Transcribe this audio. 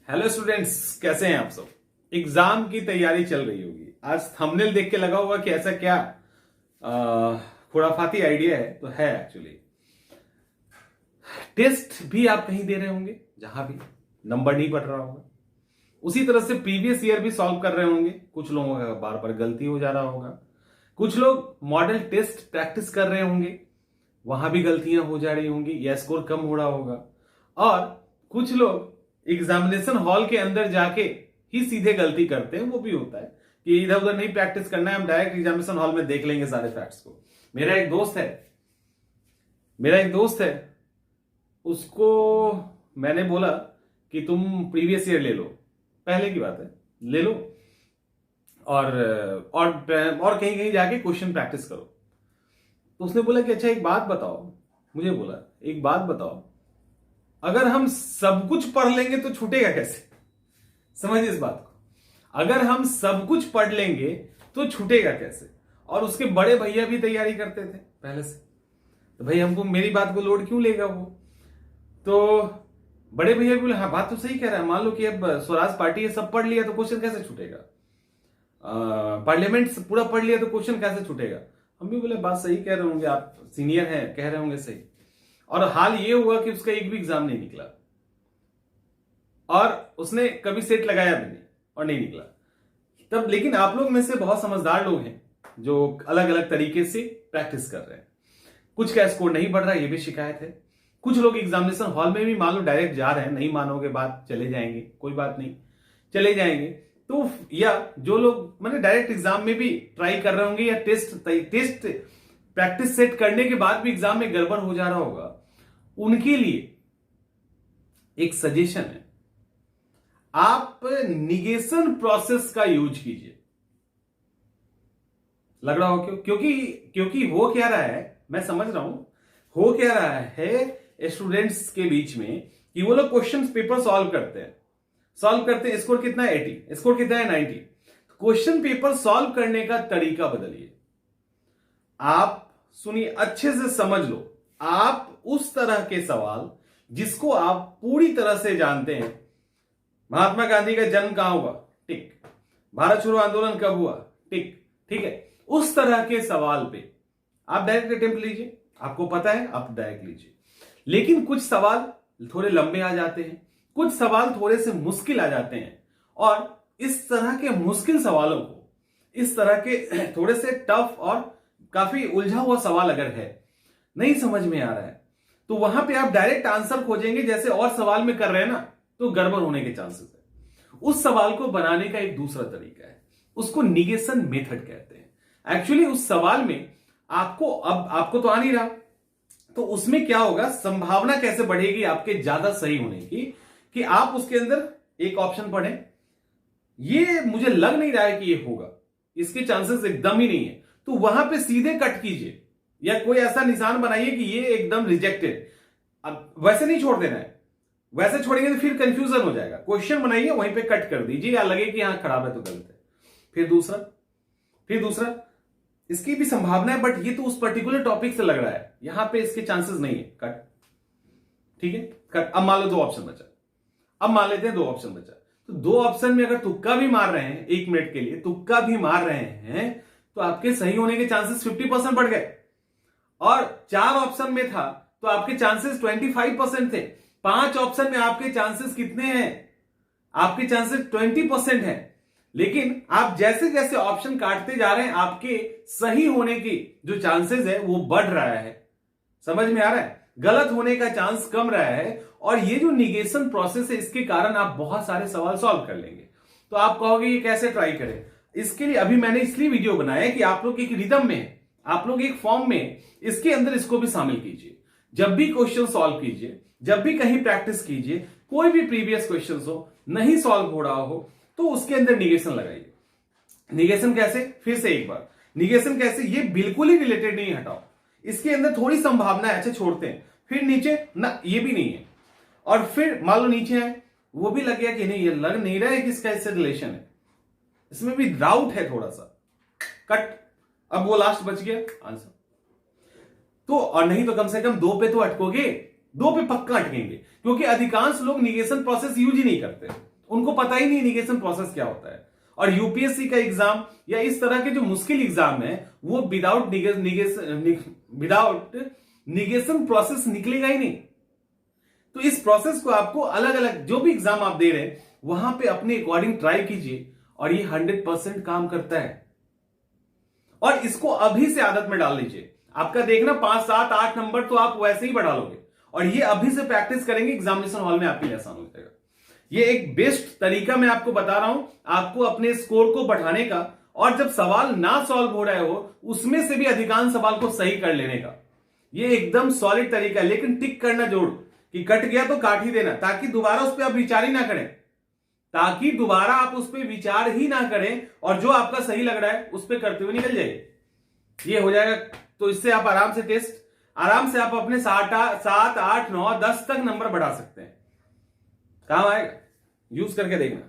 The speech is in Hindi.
हेलो स्टूडेंट्स, कैसे हैं आप सब। एग्जाम की तैयारी चल रही होगी। आज थंबनेल देख के लगा होगा कि ऐसा क्या खुराफाती आइडिया है। तो है एक्चुअली। टेस्ट भी आप कहीं दे रहे होंगे जहां भी नंबर नहीं बढ़ रहा होगा, उसी तरह से प्रीवियस ईयर भी सॉल्व कर रहे होंगे। कुछ लोगों का बार बार गलती हो जा रहा होगा। कुछ लोग मॉडल टेस्ट प्रैक्टिस कर रहे होंगे, वहां भी गलतियां हो जा रही होंगी या स्कोर कम हो रहा होगा। और कुछ लोग एग्जामिनेशन हॉल के अंदर जाके ही सीधे गलती करते हैं। वो भी होता है कि इधर उधर नहीं प्रैक्टिस करना है, हम डायरेक्ट एग्जामिनेशन हॉल में देख लेंगे सारे फैक्ट्स को। मेरा एक दोस्त है, उसको मैंने बोला कि तुम प्रीवियस ईयर ले लो, पहले की बात है, ले लो और कहीं कहीं जाके क्वेश्चन प्रैक्टिस करो। तो उसने बोला कि अच्छा एक बात बताओ, मुझे बोला एक बात बताओ, अगर हम सब कुछ पढ़ लेंगे तो छूटेगा कैसे। समझिए इस बात को, अगर हम सब कुछ पढ़ लेंगे तो छूटेगा कैसे। और उसके बड़े भैया भी तैयारी करते थे पहले से, तो भाई हमको मेरी बात को लोड क्यों लेगा वो। तो बड़े भैया भी बोले हाँ बात तो सही कह रहा है, मान लो कि अब स्वराज पार्टी है, सब पढ़ लिया तो क्वेश्चन कैसे छूटेगा। पार्लियामेंट पूरा पढ़ लिया तो क्वेश्चन कैसे छूटेगा। हम भी बोले बात सही कह रहे होंगे, आप सीनियर हैं, कह रहे होंगे सही। और हाल ये हुआ कि उसका एक भी एग्जाम नहीं निकला और उसने कभी सेट लगाया भी नहीं और नहीं निकला तब। लेकिन आप लोग में से बहुत समझदार लोग हैं जो अलग अलग तरीके से प्रैक्टिस कर रहे हैं। कुछ का स्कोर नहीं बढ़ रहा, ये भी शिकायत है। कुछ लोग एग्जामिनेशन हॉल में भी मान लो डायरेक्ट जा रहे हैं, नहीं मानोगे बात, चले जाएंगे, कोई बात नहीं, चले जाएंगे। तो या जो लोग मैंने डायरेक्ट एग्जाम में भी ट्राई कर रहे होंगे या टेस्ट प्रैक्टिस सेट करने के बाद भी एग्जाम में गड़बड़ हो जा रहा होगा, उनके लिए एक सजेशन है, आप निगेशन प्रोसेस का यूज कीजिए। लग रहा हो क्यों? क्योंकि हो क्या रहा है, मैं समझ रहा हूं हो क्या रहा है स्टूडेंट्स के बीच में कि वो लोग क्वेश्चन पेपर सॉल्व करते हैं, स्कोर कितना है 80, स्कोर कितना है 90। क्वेश्चन पेपर सॉल्व करने का तरीका बदलिए। आप सुनिए, अच्छे से समझ लो, आप उस तरह के सवाल जिसको आप पूरी तरह से जानते हैं, महात्मा गांधी का जन्म कहां हुआ, टिक, भारत छोड़ो आंदोलन कब हुआ, टिक, ठीक है, उस तरह के सवाल पे आप डायरेक्ट अटेम्प्ट लीजिए। आपको पता है, आप डायरेक्ट लीजिए। लेकिन कुछ सवाल थोड़े लंबे आ जाते हैं, कुछ सवाल थोड़े से मुश्किल आ जाते हैं। और इस तरह के मुश्किल सवालों को, इस तरह के थोड़े से टफ और काफी उलझा हुआ सवाल अगर है, नहीं समझ में आ रहा है, तो वहां पे आप डायरेक्ट आंसर खोजेंगे जैसे और सवाल में कर रहे हैं ना, तो गड़बड़ होने के चांसेस है। उस सवाल को बनाने का एक दूसरा तरीका है, उसको निगेशन मेथड कहते हैं। एक्चुअली उस सवाल में आपको तो आ नहीं रहा, तो उसमें क्या होगा, संभावना कैसे बढ़ेगी आपके ज्यादा सही होने की, कि आप उसके अंदर एक ऑप्शन पढ़ें, ये मुझे लग नहीं रहा है कि ये होगा, इसके चांसेस एकदम ही नहीं है, तो वहां पे सीधे कट कीजिए या कोई ऐसा निशान बनाइए कि ये एकदम रिजेक्टेड। अब वैसे नहीं छोड़ देना है, वैसे छोड़ेंगे तो फिर कंफ्यूजन हो जाएगा। क्वेश्चन बनाइए, वहीं पे कट कर दीजिए, या लगे कि यहां खराब है तो गलत है। फिर दूसरा इसकी भी संभावना है, बट ये तो उस पर्टिकुलर टॉपिक से लग रहा है, यहां पे इसके चांसेस नहीं है, कट, ठीक है, कट। अब मान लो दो ऑप्शन बचा, अब मान लेते हैं दो ऑप्शन बचा, तो दो ऑप्शन में अगर तुक्का भी मार रहे हैं, 1 मिनट के लिए तुक्का भी मार रहे हैं, तो आपके सही होने के चांसेस 50% बढ़ गए। और 4 ऑप्शन में था तो आपके चांसेस 25% थे। 5 ऑप्शन में आपके चांसेस कितने हैं, आपके चांसेस 20% हैं। लेकिन आप जैसे जैसे ऑप्शन काटते जा रहे हैं, आपके सही होने की जो चांसेस है वो बढ़ रहा है। समझ में आ रहा है, गलत होने का चांस कम रहा है। और ये जो निगेशन प्रोसेस है, इसके कारण आप बहुत सारे सवाल सॉल्व कर लेंगे। तो आप कहोगे ये कैसे ट्राई करें, इसके लिए अभी मैंने इसलिए वीडियो बनाया कि आप लोग एक रिदम में, आप लोग एक फॉर्म में इसके अंदर इसको भी शामिल कीजिए। जब भी क्वेश्चन सॉल्व कीजिए, जब भी कहीं प्रैक्टिस कीजिए, कोई भी प्रीवियस क्वेश्चन हो नहीं सॉल्व हो रहा हो, तो उसके अंदर निगेशन लगाइए। निगेशन कैसे, फिर से एक बार, निगेशन कैसे, ये बिल्कुल ही रिलेटेड नहीं, हटाओ, इसके अंदर थोड़ी संभावना है, अच्छा छोड़ते हैं। फिर नीचे ना, ये भी नहीं है, और फिर मान लो नीचे है, वो भी लग गया कि नहीं, ये लग नहीं रहा है कि इसका इससे रिलेशन है, इसमें भी डाउट है थोड़ा सा, कट। अब वो लास्ट बच गया आंसर, तो और नहीं तो कम से कम 2 पे तो अटकोगे, 2 पे पक्का अटकेंगे, क्योंकि अधिकांश लोग निगेशन प्रोसेस यूज ही नहीं करते। उनको पता ही नहीं निगेशन प्रोसेस क्या होता है। और यूपीएससी का एग्जाम या इस तरह के जो मुश्किल एग्जाम है वो विदाउट निगेशन प्रोसेस निकलेगा ही नहीं। तो इस प्रोसेस को आपको अलग अलग जो भी एग्जाम आप दे रहे हैं वहां पे अपने अकॉर्डिंग ट्राई कीजिए, और ये 100% काम करता है। और इसको अभी से आदत में डाल लीजिए। आपका देखना 5, 7, 8 नंबर तो आप वैसे ही बढ़ा लोगे, और ये अभी से प्रैक्टिस करेंगे एग्जामिनेशन हॉल में आपके लिए आसान हो जाएगा। ये एक बेस्ट तरीका मैं आपको बता रहा हूं आपको अपने स्कोर को बढ़ाने का, और जब सवाल ना सॉल्व हो रहे हो उसमें से भी अधिकांश सवाल को सही कर लेने का। ये एकदम सॉलिड तरीका है, लेकिन टिक करना जोड़ कि कट गया तो काट ही देना, ताकि दोबारा उस पर आप विचार ही ना करें, ताकि दोबारा आप उस पर विचार ही ना करें और जो आपका सही लग रहा है उस पर करते हुए निकल जाइए। ये हो जाएगा। तो इससे आप आराम से आप अपने 7, 8, 9, 10 तक नंबर बढ़ा सकते हैं। काम आएगा, यूज करके देखना।